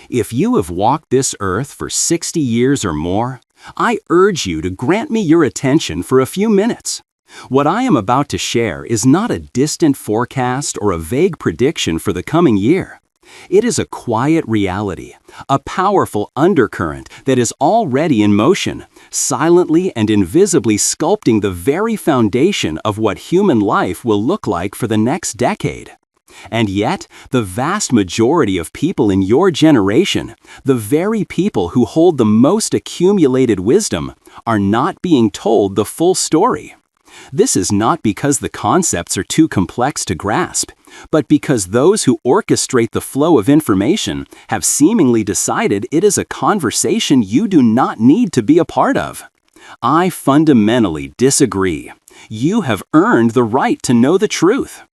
If you have walked this earth for 60 years or more, I urge you to grant me your attention for a few minutes. What I am about to share is not a distant forecast or a vague prediction for the coming year. It is a quiet reality, a powerful undercurrent that is already in motion, silently and invisibly sculpting the very foundation of what human life will look like for the next decade. And yet, the vast majority of people in your generation, the very people who hold the most accumulated wisdom, are not being told the full story. This is not because the concepts are too complex to grasp, but because those who orchestrate the flow of information have seemingly decided it is a conversation you do not need to be a part of. I fundamentally disagree. You have earned the right to know the truth.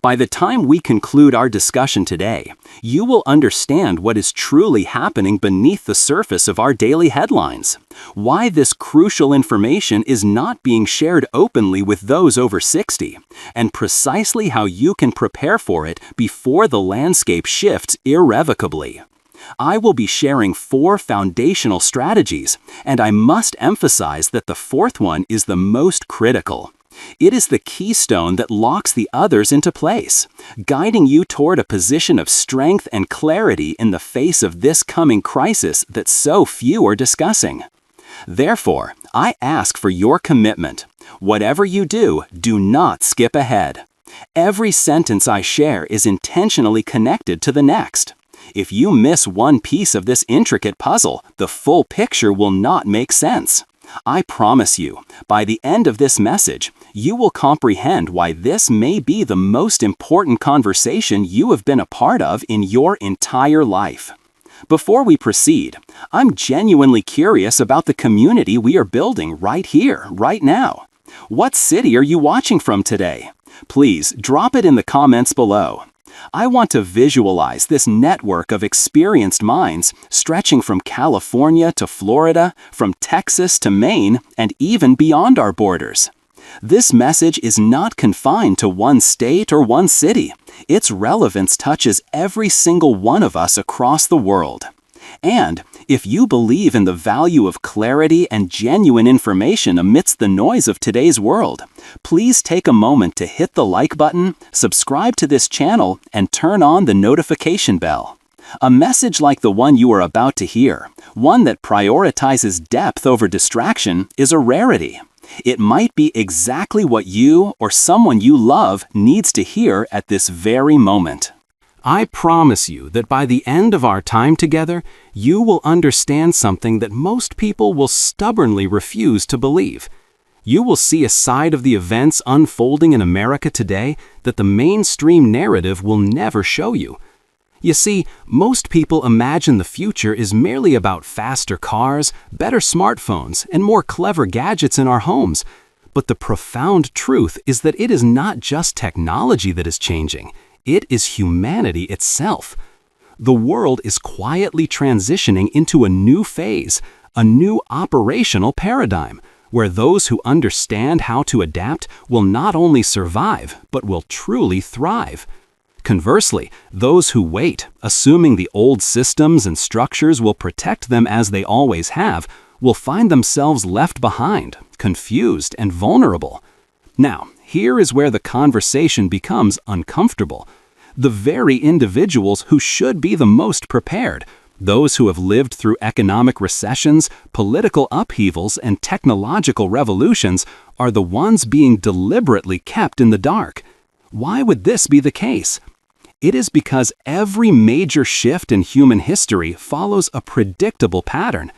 By the time we conclude our discussion today, you will understand what is truly happening beneath the surface of our daily headlines, why this crucial information is not being shared openly with those over 60, and precisely how you can prepare for it before the landscape shifts irrevocably. I will be sharing 4 foundational strategies, and I must emphasize that the 4th one is the most critical. It is the keystone that locks the others into place, guiding you toward a position of strength and clarity in the face of this coming crisis that so few are discussing. Therefore, I ask for your commitment. Whatever you do, do not skip ahead. Every sentence I share is intentionally connected to the next. If you miss one piece of this intricate puzzle, the full picture will not make sense. I promise you, by the end of this message, you will comprehend why this may be the most important conversation you have been a part of in your entire life. Before we proceed, I'm genuinely curious about the community we are building right here, right now. What city are you watching from today? Please drop it in the comments below. I want to visualize this network of experienced minds stretching from California to Florida, from Texas to Maine, and even beyond our borders. This message is not confined to one state or one city. Its relevance touches every single one of us across the world. And if you believe in the value of clarity and genuine information amidst the noise of today's world, please take a moment to hit the like button, subscribe to this channel, and turn on the notification bell. A message like the one you are about to hear, one that prioritizes depth over distraction, is a rarity. It might be exactly what you or someone you love needs to hear at this very moment. I promise you that by the end of our time together, you will understand something that most people will stubbornly refuse to believe. You will see a side of the events unfolding in America today that the mainstream narrative will never show you. You see, most people imagine the future is merely about faster cars, better smartphones, and more clever gadgets in our homes. But the profound truth is that it is not just technology that is changing. It is humanity itself. The world is quietly transitioning into a new phase, a new operational paradigm, where those who understand how to adapt will not only survive, but will truly thrive. Conversely, those who wait, assuming the old systems and structures will protect them as they always have, will find themselves left behind, confused, and vulnerable. Now, here is where the conversation becomes uncomfortable. The very individuals who should be the most prepared, those who have lived through economic recessions, political upheavals, and technological revolutions, are the ones being deliberately kept in the dark. Why would this be the case? It is because every major shift in human history follows a predictable pattern.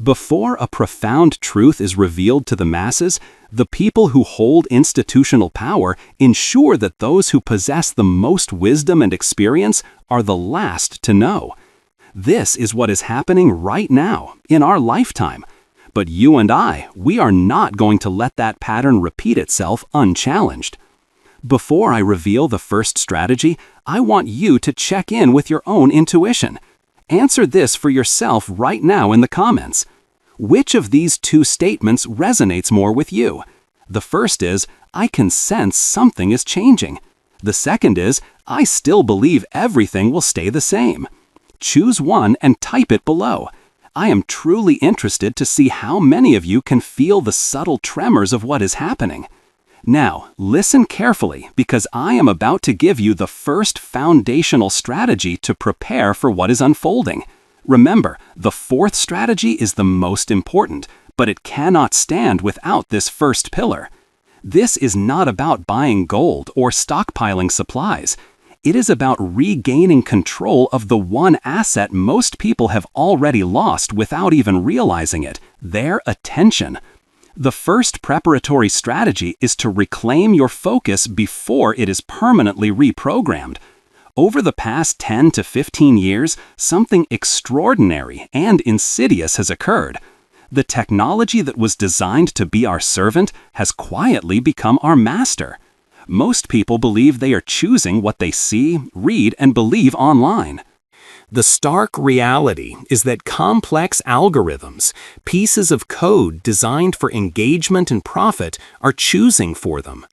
Before a profound truth is revealed to the masses, the people who hold institutional power ensure that those who possess the most wisdom and experience are the last to know. This is what is happening right now, in our lifetime. But you and we are not going to let that pattern repeat itself unchallenged. Before I reveal the first strategy, I want you to check in with your own intuition. Answer this for yourself right now in the comments. Which of these 2 statements resonates more with you? The first is, I can sense something is changing. The second is, I still believe everything will stay the same. Choose one and type it below. I am truly interested to see how many of you can feel the subtle tremors of what is happening. Now, listen carefully because I am about to give you the first foundational strategy to prepare for what is unfolding. Remember, the fourth strategy is the most important, but it cannot stand without this first pillar. This is not about buying gold or stockpiling supplies. It is about regaining control of the one asset most people have already lost without even realizing it, their attention. The first preparatory strategy is to reclaim your focus before it is permanently reprogrammed. Over the past 10 to 15 years, something extraordinary and insidious has occurred. The technology that was designed to be our servant has quietly become our master. Most people believe they are choosing what they see, read, and believe online. The stark reality is that complex algorithms, pieces of code designed for engagement and profit, are choosing for them.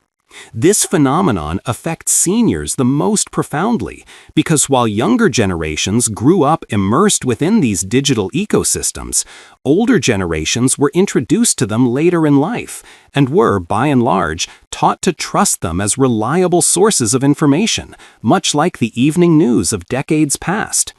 This phenomenon affects seniors the most profoundly because while younger generations grew up immersed within these digital ecosystems, older generations were introduced to them later in life and were, by and large, taught to trust them as reliable sources of information, much like the evening news of decades past.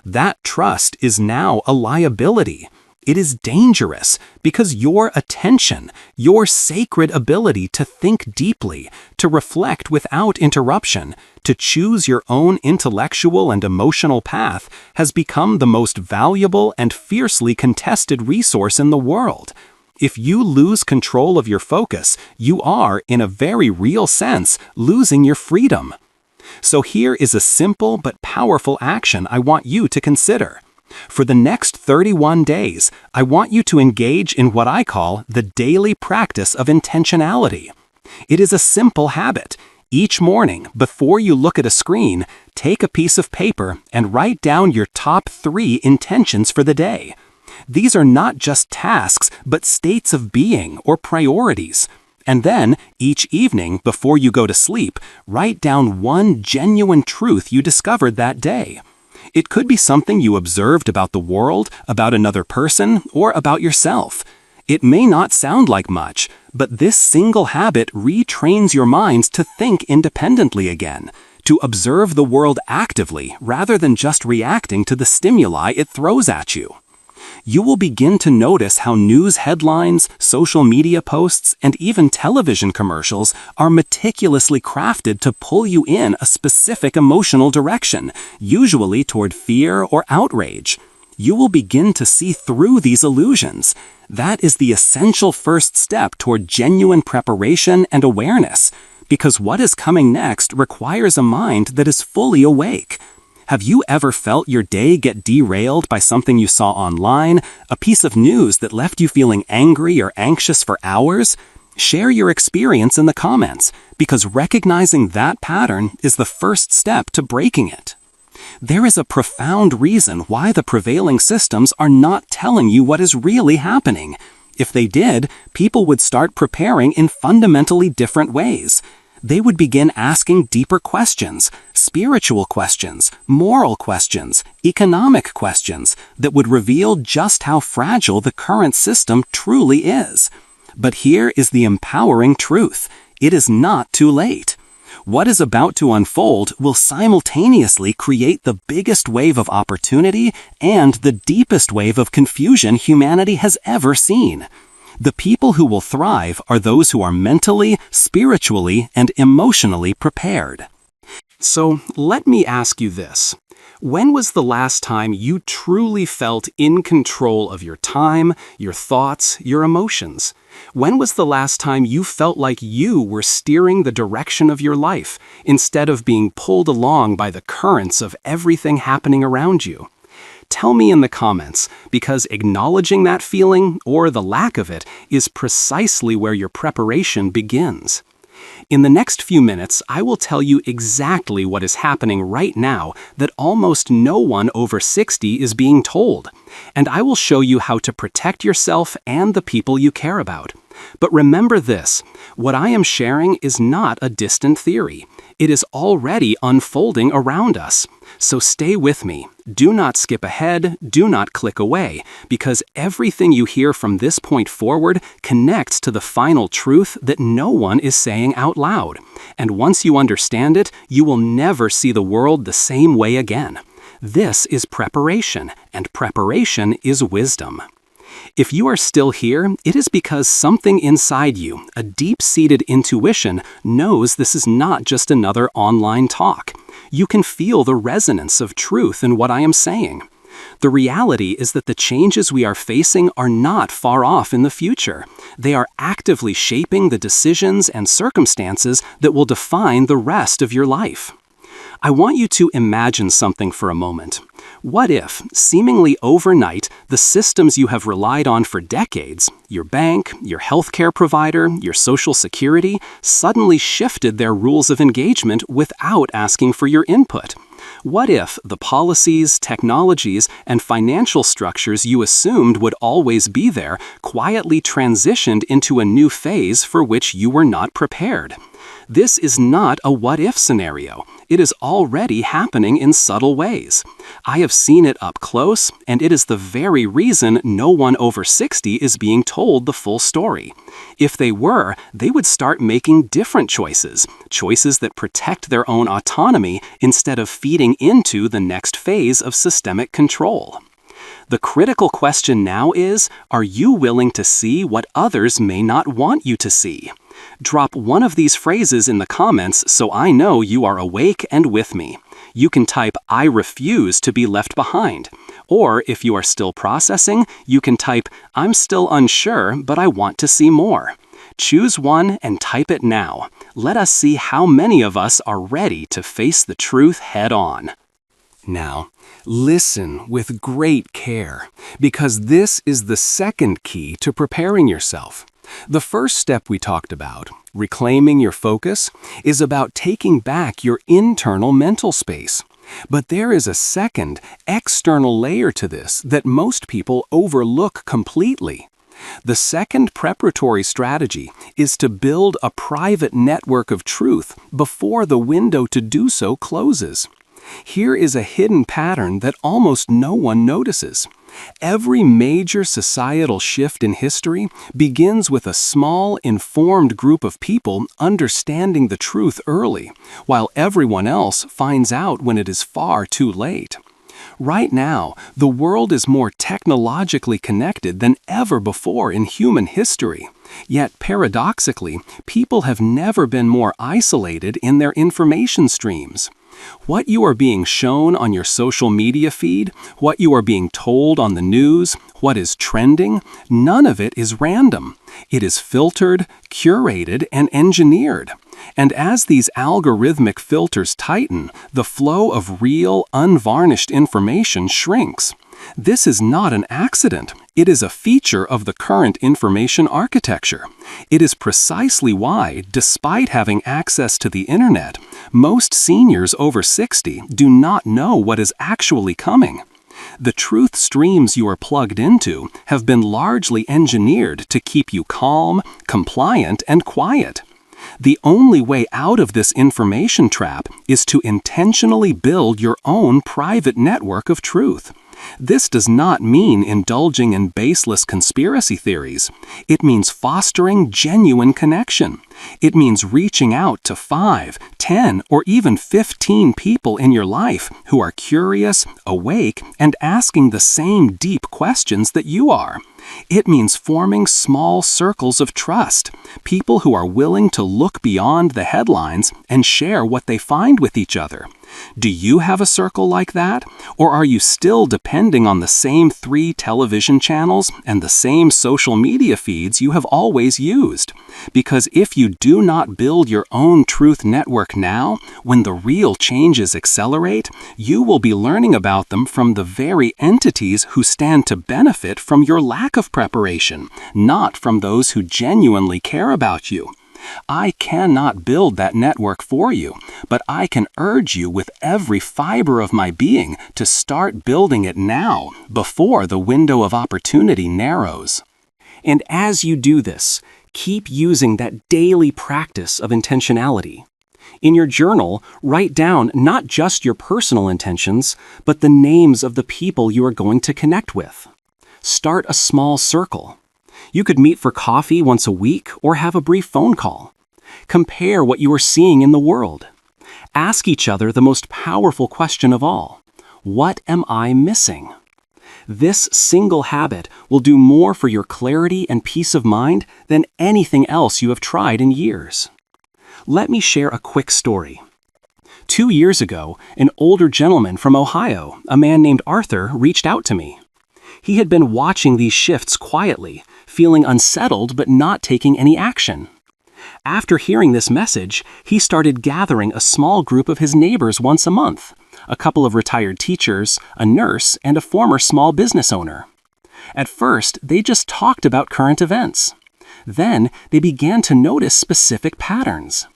That trust is now a liability. It is dangerous because your attention, your sacred ability to think deeply, to reflect without interruption, to choose your own intellectual and emotional path has become the most valuable and fiercely contested resource in the world. If you lose control of your focus, you are, in a very real sense, losing your freedom. So here is a simple but powerful action I want you to consider. For the next 31 days, I want you to engage in what I call the daily practice of intentionality. It is a simple habit. Each morning, before you look at a screen, take a piece of paper and write down your top 3 intentions for the day. These are not just tasks, but states of being or priorities. And then, each evening, before you go to sleep, write down one genuine truth you discovered that day. It could be something you observed about the world, about another person, or about yourself. It may not sound like much, but this single habit retrains your minds to think independently again, to observe the world actively rather than just reacting to the stimuli it throws at you. You will begin to notice how news headlines, social media posts, and even television commercials are meticulously crafted to pull you in a specific emotional direction, usually toward fear or outrage. You will begin to see through these illusions. That is the essential first step toward genuine preparation and awareness, because what is coming next requires a mind that is fully awake. Have you ever felt your day get derailed by something you saw online, a piece of news that left you feeling angry or anxious for hours? Share your experience in the comments, because recognizing that pattern is the first step to breaking it. There is a profound reason why the prevailing systems are not telling you what is really happening. If they did, people would start preparing in fundamentally different ways. They would begin asking deeper questions, spiritual questions, moral questions, economic questions that would reveal just how fragile the current system truly is. But here is the empowering truth. It is not too late. What is about to unfold will simultaneously create the biggest wave of opportunity and the deepest wave of confusion humanity has ever seen. The people who will thrive are those who are mentally, spiritually, and emotionally prepared. So let me ask you this. When was the last time you truly felt in control of your time, your thoughts, your emotions? When was the last time you felt like you were steering the direction of your life instead of being pulled along by the currents of everything happening around you? Tell me in the comments, because acknowledging that feeling, or the lack of it, is precisely where your preparation begins. In the next few minutes, I will tell you exactly what is happening right now that almost no one over 60 is being told, and I will show you how to protect yourself and the people you care about. But remember this, what I am sharing is not a distant theory. It is already unfolding around us. So stay with me. Do not skip ahead, do not click away, because everything you hear from this point forward connects to the final truth that no one is saying out loud. And once you understand it, you will never see the world the same way again. This is preparation, and preparation is wisdom. If you are still here, it is because something inside you, a deep-seated intuition, knows this is not just another online talk. You can feel the resonance of truth in what I am saying. The reality is that the changes we are facing are not far off in the future. They are actively shaping the decisions and circumstances that will define the rest of your life. I want you to imagine something for a moment. What if, seemingly overnight, the systems you have relied on for decades, your bank, your healthcare provider, your social security, suddenly shifted their rules of engagement without asking for your input? What if the policies, technologies, and financial structures you assumed would always be there quietly transitioned into a new phase for which you were not prepared? This is not a what-if scenario. It is already happening in subtle ways. I have seen it up close, and it is the very reason no one over 60 is being told the full story. If they were, they would start making different choices, choices that protect their own autonomy instead of feeding into the next phase of systemic control. The critical question now is, are you willing to see what others may not want you to see? Drop one of these phrases in the comments so I know you are awake and with me. You can type, "I refuse to be left behind." Or if you are still processing, you can type, "I'm still unsure, but I want to see more." Choose one and type it now. Let us see how many of us are ready to face the truth head on. Now, listen with great care, because this is the second key to preparing yourself. The first step we talked about, reclaiming your focus, is about taking back your internal mental space. But there is a second, external layer to this that most people overlook completely. The second preparatory strategy is to build a private network of truth before the window to do so closes. Here is a hidden pattern that almost no one notices. Every major societal shift in history begins with a small, informed group of people understanding the truth early, while everyone else finds out when it is far too late. Right now, the world is more technologically connected than ever before in human history. Yet, paradoxically, people have never been more isolated in their information streams. What you are being shown on your social media feed, what you are being told on the news, what is trending, none of it is random. It is filtered, curated, and engineered. And as these algorithmic filters tighten, the flow of real, unvarnished information shrinks. This is not an accident. It is a feature of the current information architecture. It is precisely why, despite having access to the internet, most seniors over 60 do not know what is actually coming. The truth streams you are plugged into have been largely engineered to keep you calm, compliant, and quiet. The only way out of this information trap is to intentionally build your own private network of truth. This does not mean indulging in baseless conspiracy theories. It means fostering genuine connection. It means reaching out to 5, 10, or even 15 people in your life who are curious, awake, and asking the same deep questions that you are. It means forming small circles of trust, people who are willing to look beyond the headlines and share what they find with each other. Do you have a circle like that? Or are you still depending on the same 3 television channels and the same social media feeds you have always used? Because if you do not build your own truth network now, when the real changes accelerate, you will be learning about them from the very entities who stand to benefit from your lack of preparation, not from those who genuinely care about you. I cannot build that network for you, but I can urge you with every fiber of my being to start building it now, before the window of opportunity narrows. And as you do this, Keep using that daily practice of intentionality. In your journal, write down not just your personal intentions, but the names of the people you are going to connect with. Start a small circle. You could meet for coffee once a week or have a brief phone call. Compare what you are seeing in the world. Ask each other the most powerful question of all: what am I missing? This single habit will do more for your clarity and peace of mind than anything else you have tried in years. Let me share a quick story. 2 years ago, an older gentleman from Ohio, a man named Arthur, reached out to me. He had been watching these shifts quietly, feeling unsettled but not taking any action. After hearing this message, he started gathering a small group of his neighbors once a month, a couple of retired teachers, a nurse, and a former small business owner. At first, they just talked about current events. Then, they began to notice specific patterns.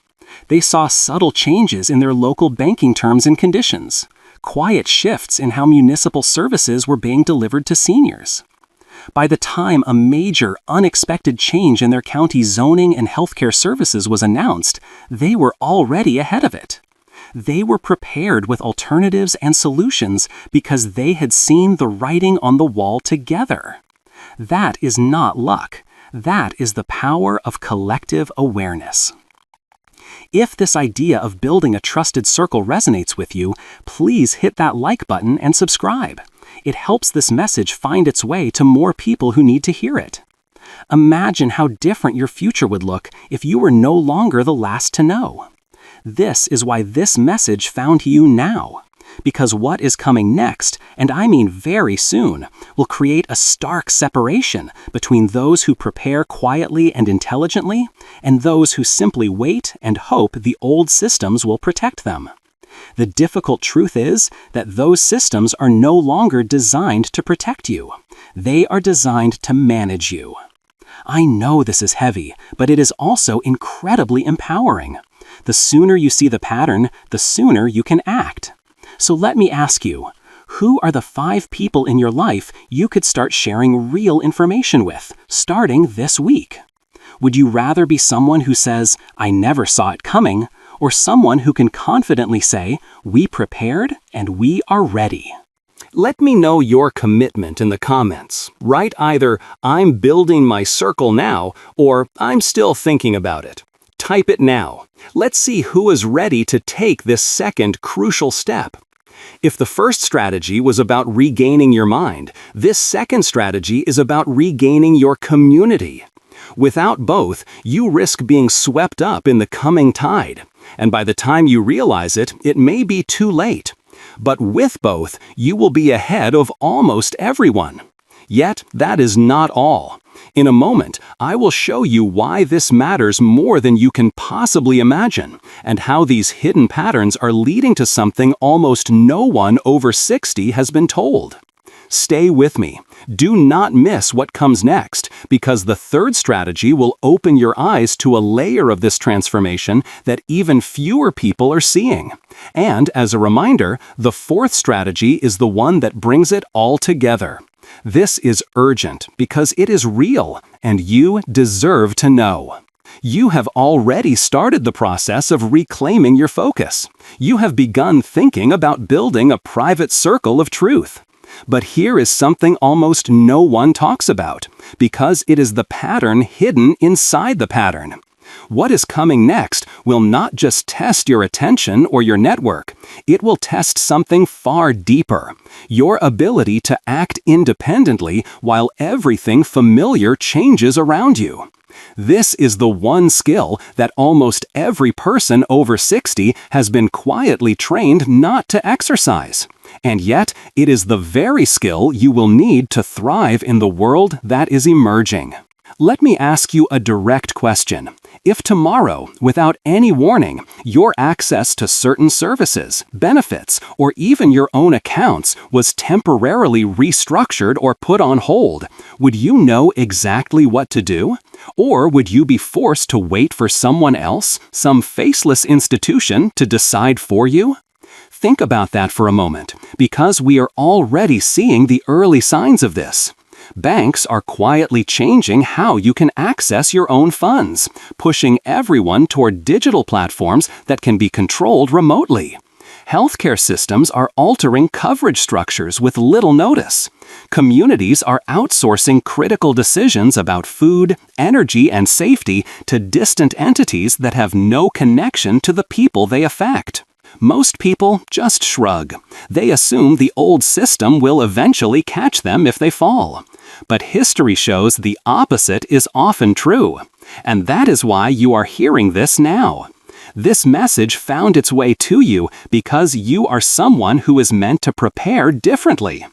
They saw subtle changes in their local banking terms and conditions, quiet shifts in how municipal services were being delivered to seniors. By the time a major, unexpected change in their county's zoning and healthcare services was announced, they were already ahead of it. They were prepared with alternatives and solutions because they had seen the writing on the wall together. That is not luck. That is the power of collective awareness. If this idea of building a trusted circle resonates with you, please hit that like button and subscribe. It helps this message find its way to more people who need to hear it. Imagine how different your future would look if you were no longer the last to know. This is why this message found you now. Because what is coming next, and I mean very soon, will create a stark separation between those who prepare quietly and intelligently and those who simply wait and hope the old systems will protect them. The difficult truth is that those systems are no longer designed to protect you. They are designed to manage you. I know this is heavy, but it is also incredibly empowering. The sooner you see the pattern, the sooner you can act. So let me ask you, who are the 5 people in your life you could start sharing real information with, starting this week? Would you rather be someone who says, "I never saw it coming," or someone who can confidently say, "We prepared and we are ready"? Let me know your commitment in the comments. Write either "I'm building my circle now" or "I'm still thinking about it." Type it now. Let's see who is ready to take this second crucial step. If the first strategy was about regaining your mind, this second strategy is about regaining your community. Without both, you risk being swept up in the coming tide. And by the time you realize it, it may be too late. But with both, you will be ahead of almost everyone. Yet, that is not all. In a moment, I will show you why this matters more than you can possibly imagine, and how these hidden patterns are leading to something almost no one over 60 has been told. Stay with me. Do not miss what comes next, because the third strategy will open your eyes to a layer of this transformation that even fewer people are seeing. And as a reminder, the fourth strategy is the one that brings it all together. This is urgent because it is real, and you deserve to know. You have already started the process of reclaiming your focus. You have begun thinking about building a private circle of truth. But here is something almost no one talks about, because it is the pattern hidden inside the pattern. What is coming next will not just test your attention or your network. It will test something far deeper: your ability to act independently while everything familiar changes around you. This is the one skill that almost every person over 60 has been quietly trained not to exercise. And yet, it is the very skill you will need to thrive in the world that is emerging. Let me ask you a direct question. If tomorrow, without any warning, your access to certain services, benefits, or even your own accounts was temporarily restructured or put on hold, would you know exactly what to do? Or would you be forced to wait for someone else, some faceless institution, to decide for you? Think about that for a moment, because we are already seeing the early signs of this. Banks are quietly changing how you can access your own funds, pushing everyone toward digital platforms that can be controlled remotely. Healthcare systems are altering coverage structures with little notice. Communities are outsourcing critical decisions about food, energy, and safety to distant entities that have no connection to the people they affect. Most people just shrug. They assume the old system will eventually catch them if they fall. But history shows the opposite is often true. And that is why you are hearing this now. This message found its way to you because you are someone who is meant to prepare differently.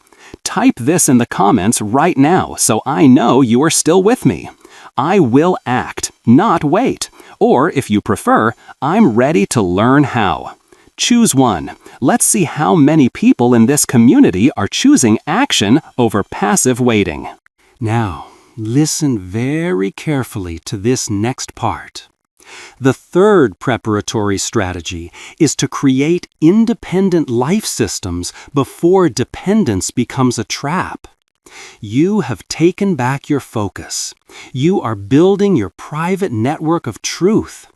Type this in the comments right now so I know you are still with me. I will act, not wait. Or, if you prefer, I'm ready to learn how. Choose one. Let's see how many people in this community are choosing action over passive waiting. Now, listen very carefully to this next part. The third preparatory strategy is to create independent life systems before dependence becomes a trap. You have taken back your focus. You are building your private network of truth.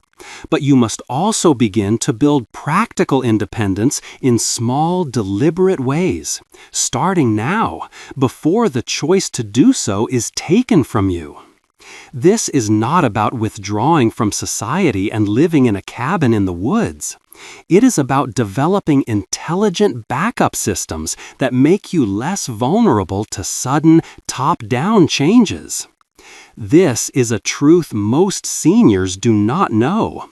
But you must also begin to build practical independence in small, deliberate ways, starting now, before the choice to do so is taken from you. This is not about withdrawing from society and living in a cabin in the woods. It is about developing intelligent backup systems that make you less vulnerable to sudden, top-down changes. This is a truth most seniors do not know.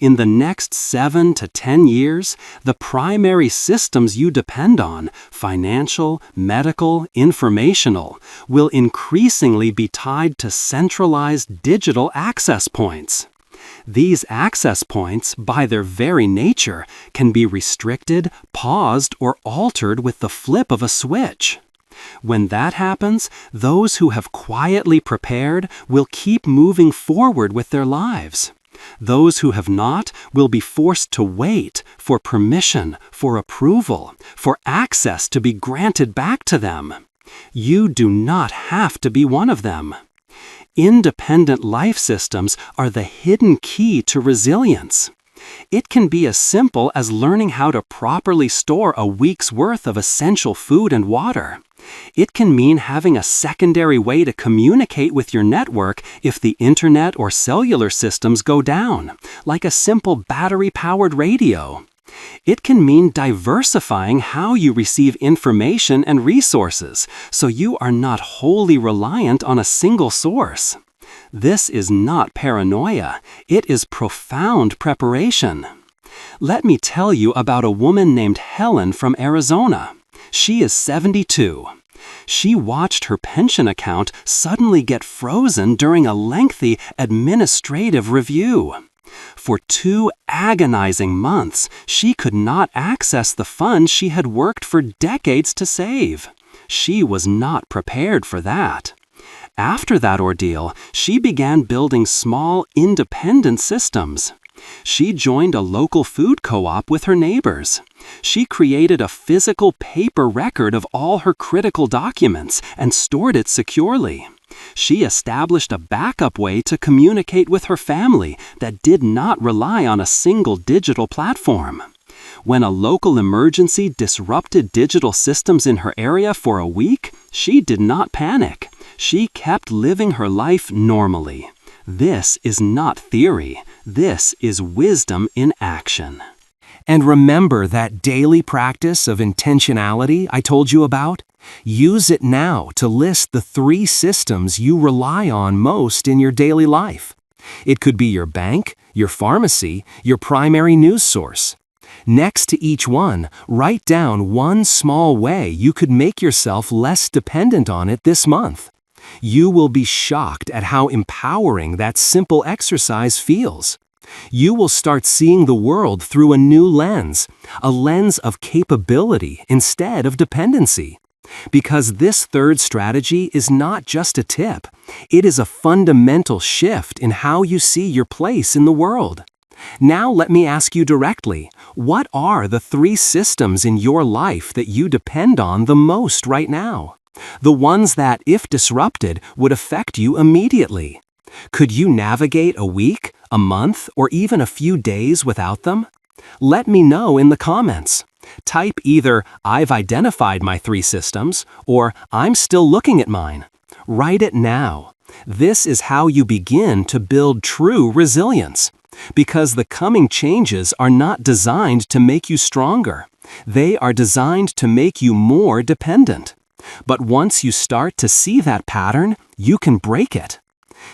In the next 7 to 10 years, the primary systems you depend on, financial, medical, informational, will increasingly be tied to centralized digital access points. These access points, by their very nature, can be restricted, paused, or altered with the flip of a switch. When that happens, those who have quietly prepared will keep moving forward with their lives. Those who have not will be forced to wait for permission, for approval, for access to be granted back to them. You do not have to be one of them. Independent life systems are the hidden key to resilience. It can be as simple as learning how to properly store a week's worth of essential food and water. It can mean having a secondary way to communicate with your network if the internet or cellular systems go down, like a simple battery-powered radio. It can mean diversifying how you receive information and resources, so you are not wholly reliant on a single source. This is not paranoia, it is profound preparation. Let me tell you about a woman named Helen from Arizona. She is 72. She watched her pension account suddenly get frozen during a lengthy administrative review. For 2 agonizing months, she could not access the funds she had worked for decades to save. She was not prepared for that. After that ordeal, she began building small, independent systems. She joined a local food co-op with her neighbors. She created a physical paper record of all her critical documents and stored it securely. She established a backup way to communicate with her family that did not rely on a single digital platform. When a local emergency disrupted digital systems in her area for a week, she did not panic. She kept living her life normally. This is not theory. This is wisdom in action. And remember that daily practice of intentionality I told you about? Use it now to list the 3 systems you rely on most in your daily life. It could be your bank, your pharmacy, your primary news source. Next to each one, write down one small way you could make yourself less dependent on it this month. You will be shocked at how empowering that simple exercise feels. You will start seeing the world through a new lens, a lens of capability instead of dependency. Because this third strategy is not just a tip, it is a fundamental shift in how you see your place in the world. Now let me ask you directly, what are the 3 systems in your life that you depend on the most right now? The ones that, if disrupted, would affect you immediately. Could you navigate a week, a month, or even a few days without them? Let me know in the comments. Type either "I've identified my 3 systems" or "I'm still looking at mine." Write it now. This is how you begin to build true resilience. Because the coming changes are not designed to make you stronger. They are designed to make you more dependent. But once you start to see that pattern, you can break it.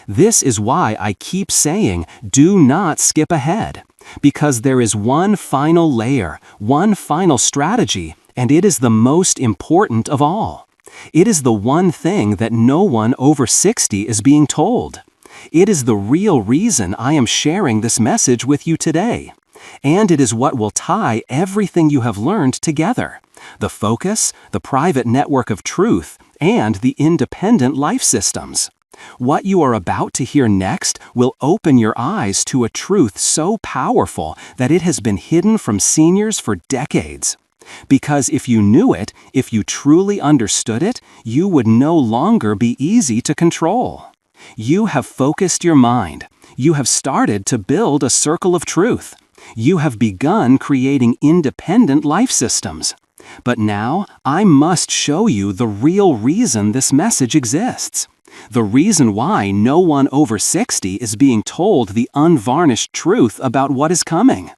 This is why I keep saying, do not skip ahead. Because there is one final layer, one final strategy, and it is the most important of all. It is the one thing that no one over 60 is being told. It is the real reason I am sharing this message with you today. And it is what will tie everything you have learned together: the focus, the private network of truth, and the independent life systems. What you are about to hear next will open your eyes to a truth so powerful that it has been hidden from seniors for decades. Because if you knew it, if you truly understood it, you would no longer be easy to control. You have focused your mind. You have started to build a circle of truth. You have begun creating independent life systems. But now, I must show you the real reason this message exists. The reason why no one over 60 is being told the unvarnished truth about what is coming.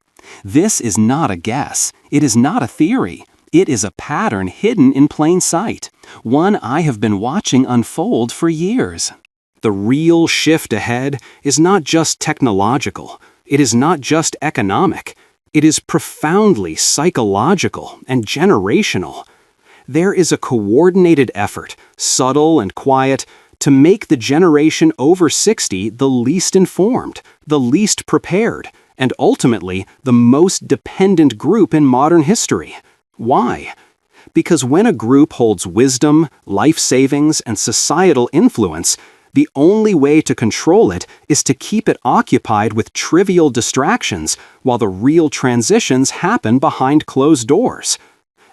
This is not a guess. It is not a theory. It is a pattern hidden in plain sight, one I have been watching unfold for years. The real shift ahead is not just technological. It is not just economic. It is profoundly psychological and generational. There is a coordinated effort, subtle and quiet, to make the generation over 60 the least informed, the least prepared, and ultimately the most dependent group in modern history. Why? Because when a group holds wisdom, life savings, and societal influence, the only way to control it is to keep it occupied with trivial distractions while the real transitions happen behind closed doors.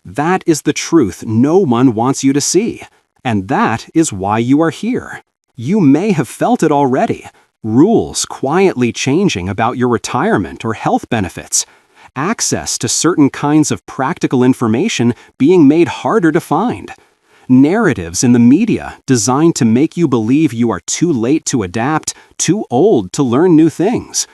That is the truth no one wants you to see. And that is why you are here. You may have felt it already. Rules quietly changing about your retirement or health benefits. Access to certain kinds of practical information being made harder to find. Narratives in the media designed to make you believe you are too late to adapt, too old to learn new things.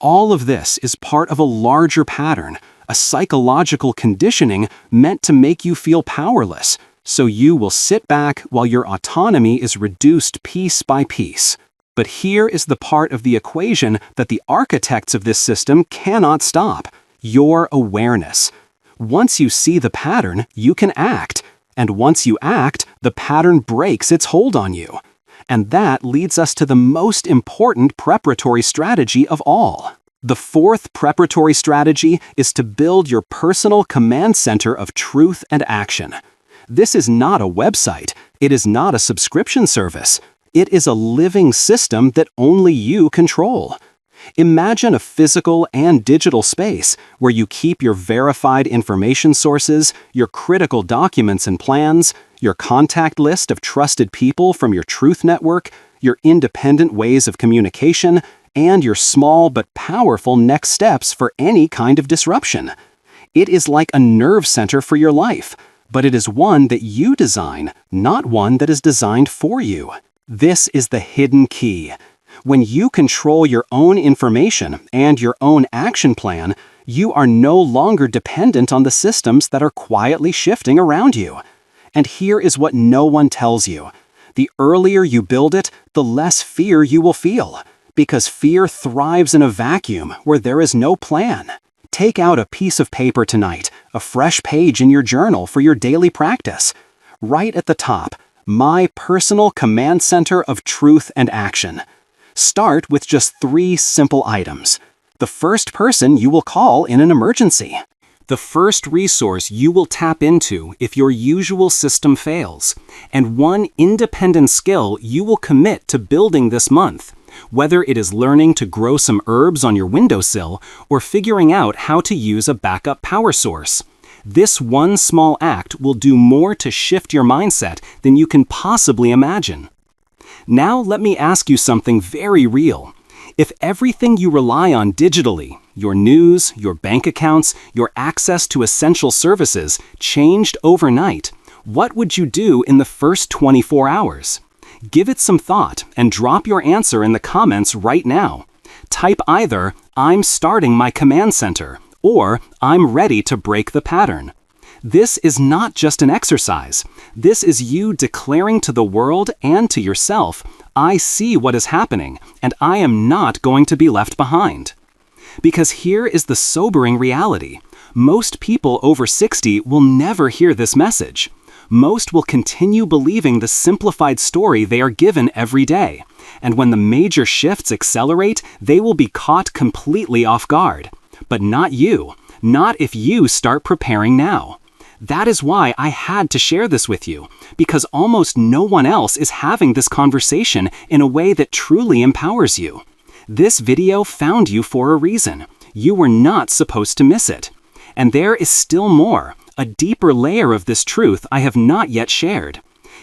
All of this is part of a larger pattern, a psychological conditioning meant to make you feel powerless, so you will sit back while your autonomy is reduced piece by piece. But here is the part of the equation that the architects of this system cannot stop: your awareness. Once you see the pattern, you can act. And once you act, the pattern breaks its hold on you. And that leads us to the most important preparatory strategy of all. The fourth preparatory strategy is to build your personal command center of truth and action. This is not a website. It is not a subscription service. It is a living system that only you control. Imagine a physical and digital space where you keep your verified information sources, your critical documents and plans, your contact list of trusted people from your truth network, your independent ways of communication, and your small but powerful next steps for any kind of disruption. It is like a nerve center for your life, but it is one that you design, not one that is designed for you. This is the hidden key. When you control your own information and your own action plan, you are no longer dependent on the systems that are quietly shifting around you. And here is what no one tells you. The earlier you build it, the less fear you will feel, because fear thrives in a vacuum where there is no plan. Take out a piece of paper tonight, a fresh page in your journal for your daily practice. Right at the top, my personal command center of truth and action. Start with just 3 simple items. The first person you will call in an emergency. The first resource you will tap into if your usual system fails. And one independent skill you will commit to building this month. Whether it is learning to grow some herbs on your windowsill or figuring out how to use a backup power source. This one small act will do more to shift your mindset than you can possibly imagine. Now let me ask you something very real. If everything you rely on digitally, your news, your bank accounts, your access to essential services, changed overnight, what would you do in the first 24 hours? Give it some thought and drop your answer in the comments right now. Type either, "I'm starting my command center," or "I'm ready to break the pattern." This is not just an exercise. This is you declaring to the world and to yourself, "I see what is happening, and I am not going to be left behind." Because here is the sobering reality. Most people over 60 will never hear this message. Most will continue believing the simplified story they are given every day. And when the major shifts accelerate, they will be caught completely off guard. But not you. Not if you start preparing now. That is why I had to share this with you, because almost no one else is having this conversation in a way that truly empowers you. This video found you for a reason. You were not supposed to miss it. And there is still more, a deeper layer of this truth I have not yet shared.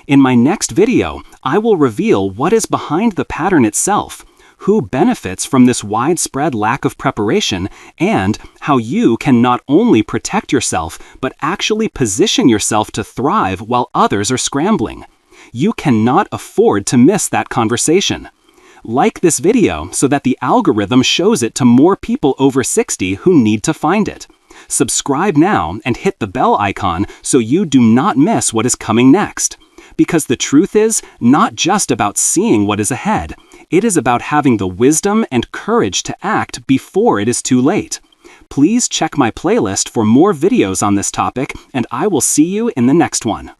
In my next video, I will reveal what is behind the pattern itself, who benefits from this widespread lack of preparation, and how you can not only protect yourself, but actually position yourself to thrive while others are scrambling. You cannot afford to miss that conversation. Like this video so that the algorithm shows it to more people over 60 who need to find it. Subscribe now and hit the bell icon so you do not miss what is coming next. Because the truth is not just about seeing what is ahead. It is about having the wisdom and courage to act before it is too late. Please check my playlist for more videos on this topic, and I will see you in the next one.